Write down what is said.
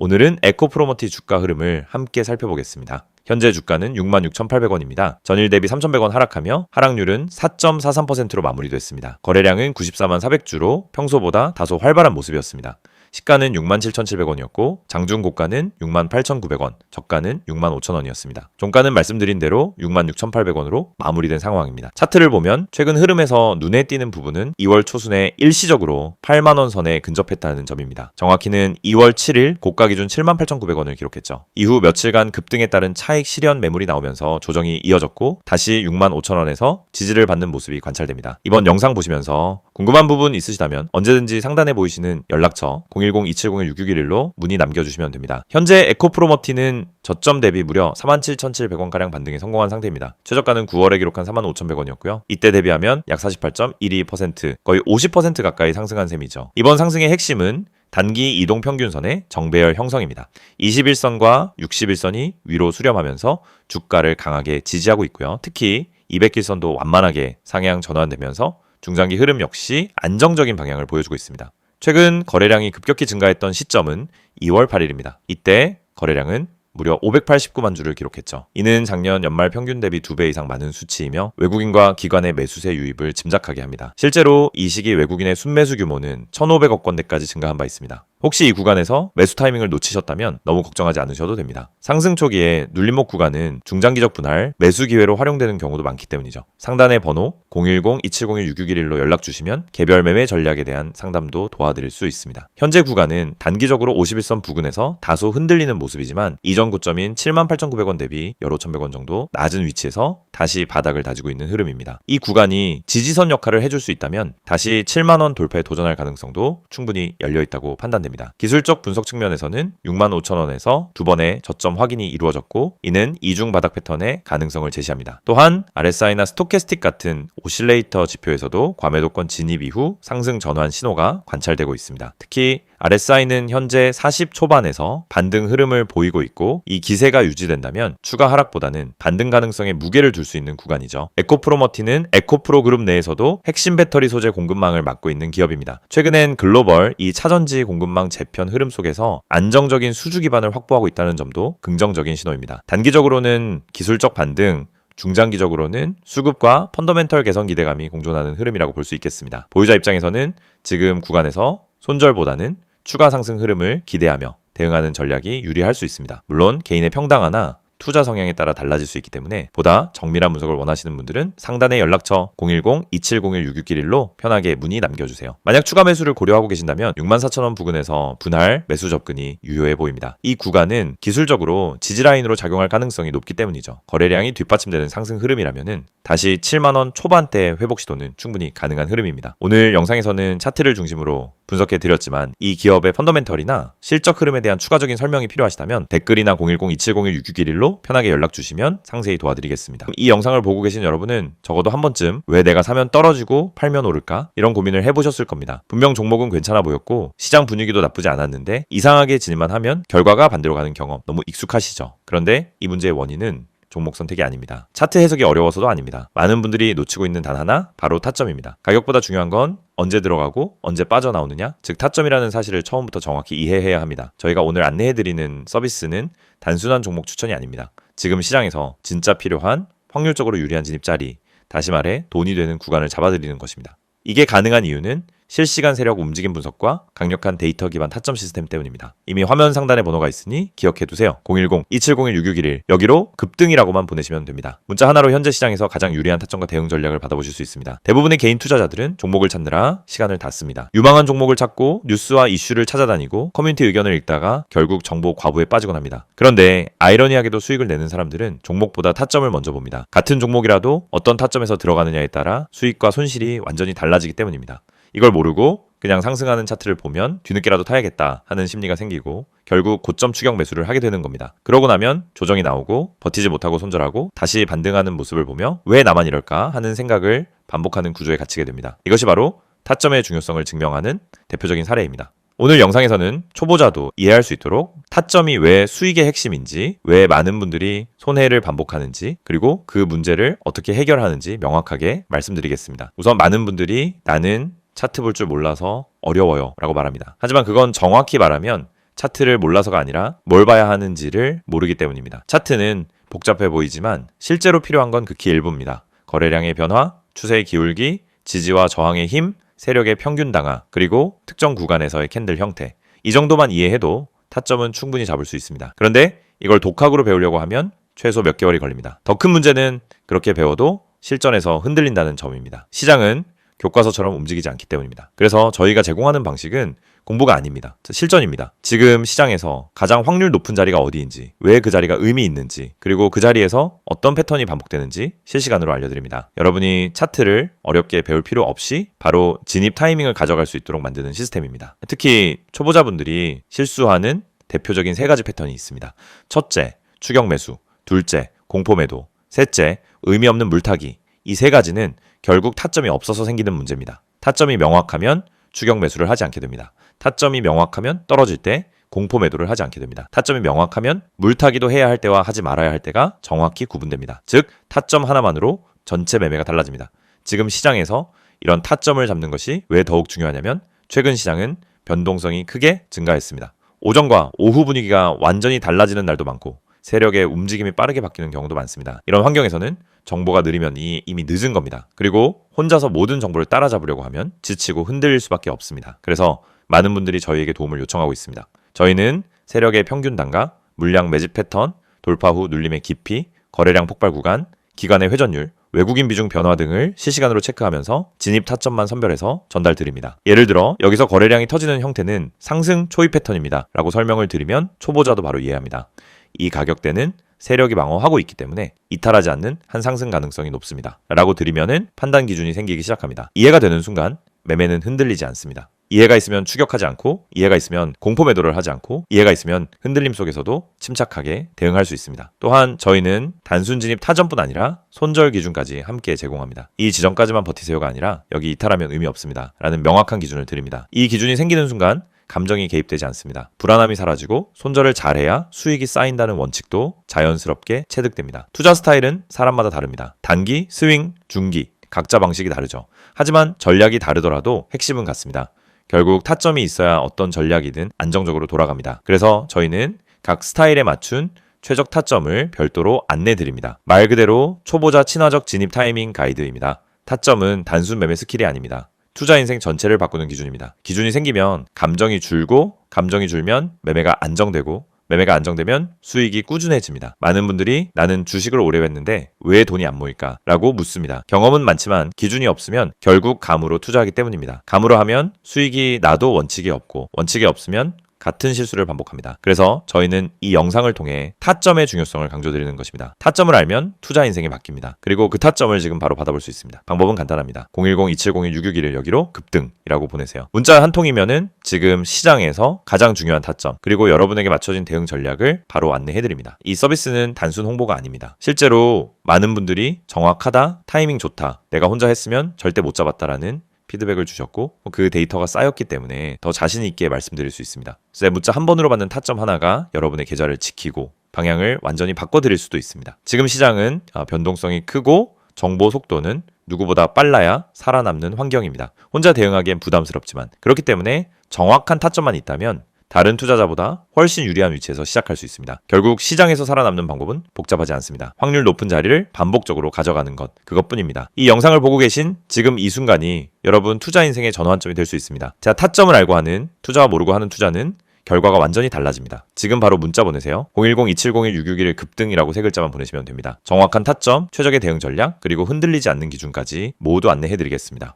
오늘은 에코프로머티 주가 흐름을 함께 살펴보겠습니다. 현재 주가는 66,800원입니다. 전일 대비 3,100원 하락하며 하락률은 4.43%로 마무리됐습니다. 거래량은 94만 400주로 평소보다 다소 활발한 모습이었습니다. 시가는 67,700원이었고 장중 고가는 68,900원, 저가는 65,000원이었습니다. 종가는 말씀드린 대로 66,800원으로 마무리된 상황입니다. 차트를 보면 최근 흐름에서 눈에 띄는 부분은 2월 초순에 일시적으로 8만원 선에 근접했다는 점입니다. 정확히는 2월 7일 고가 기준 78,900원을 기록했죠. 이후 며칠간 급등에 따른 차익 실현 매물이 나오면서 조정이 이어졌고 다시 65,000원에서 지지를 받는 모습이 관찰됩니다. 이번 영상 보시면서 궁금한 부분 있으시다면 언제든지 상단에 보이시는 연락처 010-270-6611로 문의 남겨주시면 됩니다. 현재 에코프로머티는 저점 대비 무려 47,700원가량 반등에 성공한 상태입니다. 최저가는 9월에 기록한 45,100원이었고요. 이때 대비하면 약 48.12%, 거의 50% 가까이 상승한 셈이죠. 이번 상승의 핵심은 단기 이동평균선의 정배열 형성입니다. 21선과 61선이 위로 수렴하면서 주가를 강하게 지지하고 있고요. 특히 200길선도 완만하게 상향 전환되면서 중장기 흐름 역시 안정적인 방향을 보여주고 있습니다. 최근 거래량이 급격히 증가했던 시점은 2월 8일입니다. 이때 거래량은 무려 589만 주를 기록했죠. 이는 작년 연말 평균 대비 2배 이상 많은 수치이며 외국인과 기관의 매수세 유입을 짐작하게 합니다. 실제로 이 시기 외국인의 순매수 규모는 1,500억 원대까지 증가한 바 있습니다. 혹시 이 구간에서 매수 타이밍을 놓치셨다면 너무 걱정하지 않으셔도 됩니다. 상승 초기에 눌림목 구간은 중장기적 분할, 매수 기회로 활용되는 경우도 많기 때문이죠. 상단의 번호 010-2701-6611로 연락 주시면 개별 매매 전략에 대한 상담도 도와드릴 수 있습니다. 현재 구간은 단기적으로 51선 부근에서 다소 흔들리는 모습이지만 이전 고점인 78,900원 대비 열 5,100원 정도 낮은 위치에서 다시 바닥을 다지고 있는 흐름입니다. 이 구간이 지지선 역할을 해줄 수 있다면 다시 7만원 돌파에 도전할 가능성도 충분히 열려있다고 판단됩니다. 기술적 분석 측면에서는 65,000원에서 두 번의 저점 확인이 이루어졌고 이는 이중 바닥 패턴의 가능성을 제시합니다. 또한 RSI나 스토캐스틱 같은 오실레이터 지표에서도 과매도권 진입 이후 상승 전환 신호가 관찰되고 있습니다. 특히 RSI는 현재 40 초반에서 반등 흐름을 보이고 있고 이 기세가 유지된다면 추가 하락보다는 반등 가능성에 무게를 둘 수 있는 구간이죠. 에코프로머티는 에코프로 그룹 내에서도 핵심 배터리 소재 공급망을 맡고 있는 기업입니다. 최근엔 글로벌 이 차전지 공급망 재편 흐름 속에서 안정적인 수주 기반을 확보하고 있다는 점도 긍정적인 신호입니다. 단기적으로는 기술적 반등, 중장기적으로는 수급과 펀더멘털 개선 기대감이 공존하는 흐름이라고 볼 수 있겠습니다. 보유자 입장에서는 지금 구간에서 손절보다는 추가 상승 흐름을 기대하며 대응하는 전략이 유리할 수 있습니다. 물론 개인의 평당화나 투자 성향에 따라 달라질 수 있기 때문에 보다 정밀한 분석을 원하시는 분들은 상단의 연락처 010-2701-6611로 편하게 문의 남겨주세요. 만약 추가 매수를 고려하고 계신다면 64,000원 부근에서 분할 매수 접근이 유효해 보입니다. 이 구간은 기술적으로 지지라인으로 작용할 가능성이 높기 때문이죠. 거래량이 뒷받침되는 상승 흐름이라면 다시 7만원 초반대 회복 시도는 충분히 가능한 흐름입니다. 오늘 영상에서는 차트를 중심으로 분석해드렸지만 이 기업의 펀더멘털이나 실적 흐름에 대한 추가적인 설명이 필요하시다면 댓글이나 010-270-6611로 편하게 연락 주시면 상세히 도와드리겠습니다. 이 영상을 보고 계신 여러분은 적어도 한 번쯤 왜 내가 사면 떨어지고 팔면 오를까? 이런 고민을 해보셨을 겁니다. 분명 종목은 괜찮아 보였고 시장 분위기도 나쁘지 않았는데 이상하게 진입만 하면 결과가 반대로 가는 경험 너무 익숙하시죠? 그런데 이 문제의 원인은 종목 선택이 아닙니다. 차트 해석이 어려워서도 아닙니다. 많은 분들이 놓치고 있는 단 하나, 바로 타점입니다. 가격보다 중요한 건 언제 들어가고 언제 빠져나오느냐, 즉 타점이라는 사실을 처음부터 정확히 이해해야 합니다. 저희가 오늘 안내해드리는 서비스는 단순한 종목 추천이 아닙니다. 지금 시장에서 진짜 필요한 확률적으로 유리한 진입 자리, 다시 말해 돈이 되는 구간을 잡아드리는 것입니다. 이게 가능한 이유는 실시간 세력 움직임 분석과 강력한 데이터 기반 타점 시스템 때문입니다. 이미 화면 상단에 번호가 있으니 기억해두세요. 010-270-6611 여기로 급등이라고만 보내시면 됩니다. 문자 하나로 현재 시장에서 가장 유리한 타점과 대응 전략을 받아보실 수 있습니다. 대부분의 개인 투자자들은 종목을 찾느라 시간을 다 씁니다. 유망한 종목을 찾고 뉴스와 이슈를 찾아다니고 커뮤니티 의견을 읽다가 결국 정보 과부에 빠지곤 합니다. 그런데 아이러니하게도 수익을 내는 사람들은 종목보다 타점을 먼저 봅니다. 같은 종목이라도 어떤 타점에서 들어가느냐에 따라 수익과 손실이 완전히 달라지기 때문입니다. 이걸 모르고 그냥 상승하는 차트를 보면 뒤늦게라도 타야겠다 하는 심리가 생기고 결국 고점 추격 매수를 하게 되는 겁니다. 그러고 나면 조정이 나오고 버티지 못하고 손절하고 다시 반등하는 모습을 보며 왜 나만 이럴까 하는 생각을 반복하는 구조에 갇히게 됩니다. 이것이 바로 타점의 중요성을 증명하는 대표적인 사례입니다. 오늘 영상에서는 초보자도 이해할 수 있도록 타점이 왜 수익의 핵심인지, 왜 많은 분들이 손해를 반복하는지, 그리고 그 문제를 어떻게 해결하는지 명확하게 말씀드리겠습니다. 우선 많은 분들이 나는 차트 볼 줄 몰라서 어려워요 라고 말합니다. 하지만 그건 정확히 말하면 차트를 몰라서가 아니라 뭘 봐야 하는지를 모르기 때문입니다. 차트는 복잡해 보이지만 실제로 필요한 건 극히 일부입니다. 거래량의 변화, 추세의 기울기, 지지와 저항의 힘, 세력의 평균 당하, 그리고 특정 구간에서의 캔들 형태. 이 정도만 이해해도 타점은 충분히 잡을 수 있습니다. 그런데 이걸 독학으로 배우려고 하면 최소 몇 개월이 걸립니다. 더 큰 문제는 그렇게 배워도 실전에서 흔들린다는 점입니다. 시장은 교과서처럼 움직이지 않기 때문입니다. 그래서 저희가 제공하는 방식은 공부가 아닙니다. 실전입니다. 지금 시장에서 가장 확률 높은 자리가 어디인지, 왜 그 자리가 의미 있는지, 그리고 그 자리에서 어떤 패턴이 반복되는지 실시간으로 알려드립니다. 여러분이 차트를 어렵게 배울 필요 없이 바로 진입 타이밍을 가져갈 수 있도록 만드는 시스템입니다. 특히 초보자분들이 실수하는 대표적인 3가지 패턴이 있습니다. 첫째, 추격 매수. 둘째, 공포 매도. 셋째, 의미 없는 물타기. 이 3가지는 결국 타점이 없어서 생기는 문제입니다. 타점이 명확하면 추격 매수를 하지 않게 됩니다. 타점이 명확하면 떨어질 때 공포 매도를 하지 않게 됩니다. 타점이 명확하면 물타기도 해야 할 때와 하지 말아야 할 때가 정확히 구분됩니다. 즉, 타점 하나만으로 전체 매매가 달라집니다. 지금 시장에서 이런 타점을 잡는 것이 왜 더욱 중요하냐면 최근 시장은 변동성이 크게 증가했습니다. 오전과 오후 분위기가 완전히 달라지는 날도 많고 세력의 움직임이 빠르게 바뀌는 경우도 많습니다. 이런 환경에서는 정보가 느리면 이미 늦은 겁니다. 그리고 혼자서 모든 정보를 따라잡으려고 하면 지치고 흔들릴 수밖에 없습니다. 그래서 많은 분들이 저희에게 도움을 요청하고 있습니다. 저희는 세력의 평균 단가, 물량 매집 패턴, 돌파 후 눌림의 깊이, 거래량 폭발 구간, 기간의 회전율, 외국인 비중 변화 등을 실시간으로 체크하면서 진입 타점만 선별해서 전달 드립니다. 예를 들어 여기서 거래량이 터지는 형태는 상승 초입 패턴입니다 라고 설명을 드리면 초보자도 바로 이해합니다. 이 가격대는 세력이 방어하고 있기 때문에 이탈하지 않는 한 상승 가능성이 높습니다 라고 드리면은 판단 기준이 생기기 시작합니다. 이해가 되는 순간 매매는 흔들리지 않습니다. 이해가 있으면 추격하지 않고, 이해가 있으면 공포 매도를 하지 않고, 이해가 있으면 흔들림 속에서도 침착하게 대응할 수 있습니다. 또한 저희는 단순 진입 타점뿐 아니라 손절 기준까지 함께 제공합니다. 이 지점까지만 버티세요가 아니라 여기 이탈하면 의미 없습니다 라는 명확한 기준을 드립니다. 이 기준이 생기는 순간 감정이 개입되지 않습니다. 불안함이 사라지고 손절을 잘해야 수익이 쌓인다는 원칙도 자연스럽게 체득됩니다. 투자 스타일은 사람마다 다릅니다. 단기, 스윙, 중기 각자 방식이 다르죠. 하지만 전략이 다르더라도 핵심은 같습니다. 결국 타점이 있어야 어떤 전략이든 안정적으로 돌아갑니다. 그래서 저희는 각 스타일에 맞춘 최적 타점을 별도로 안내드립니다. 말 그대로 초보자 친화적 진입 타이밍 가이드입니다. 타점은 단순 매매 스킬이 아닙니다. 투자 인생 전체를 바꾸는 기준입니다. 기준이 생기면 감정이 줄고, 감정이 줄면 매매가 안정되고, 매매가 안정되면 수익이 꾸준해집니다. 많은 분들이 나는 주식을 오래 했는데 왜 돈이 안 모일까? 라고 묻습니다. 경험은 많지만 기준이 없으면 결국 감으로 투자하기 때문입니다. 감으로 하면 수익이 나도 원칙이 없고, 원칙이 없으면 같은 실수를 반복합니다. 그래서 저희는 이 영상을 통해 타점의 중요성을 강조드리는 것입니다. 타점을 알면 투자 인생이 바뀝니다. 그리고 그 타점을 지금 바로 받아볼 수 있습니다. 방법은 간단합니다. 010-2701-661을 여기로 급등이라고 보내세요. 문자 한 통이면은 지금 시장에서 가장 중요한 타점, 그리고 여러분에게 맞춰진 대응 전략을 바로 안내해드립니다. 이 서비스는 단순 홍보가 아닙니다. 실제로 많은 분들이 정확하다, 타이밍 좋다, 내가 혼자 했으면 절대 못 잡았다라는 피드백을 주셨고 그 데이터가 쌓였기 때문에 더 자신 있게 말씀드릴 수 있습니다. 그래서 문자 한 번으로 받는 타점 하나가 여러분의 계좌를 지키고 방향을 완전히 바꿔드릴 수도 있습니다. 지금 시장은 변동성이 크고 정보 속도는 누구보다 빨라야 살아남는 환경입니다. 혼자 대응하기엔 부담스럽지만 그렇기 때문에 정확한 타점만 있다면 다른 투자자보다 훨씬 유리한 위치에서 시작할 수 있습니다. 결국 시장에서 살아남는 방법은 복잡하지 않습니다. 확률 높은 자리를 반복적으로 가져가는 것, 그것뿐입니다. 이 영상을 보고 계신 지금 이 순간이 여러분 투자 인생의 전환점이 될 수 있습니다. 자, 타점을 알고 하는, 투자와 모르고 하는 투자는 결과가 완전히 달라집니다. 지금 바로 문자 보내세요. 010-2701-661 급등이라고 3글자만 보내시면 됩니다. 정확한 타점, 최적의 대응 전략, 그리고 흔들리지 않는 기준까지 모두 안내해드리겠습니다.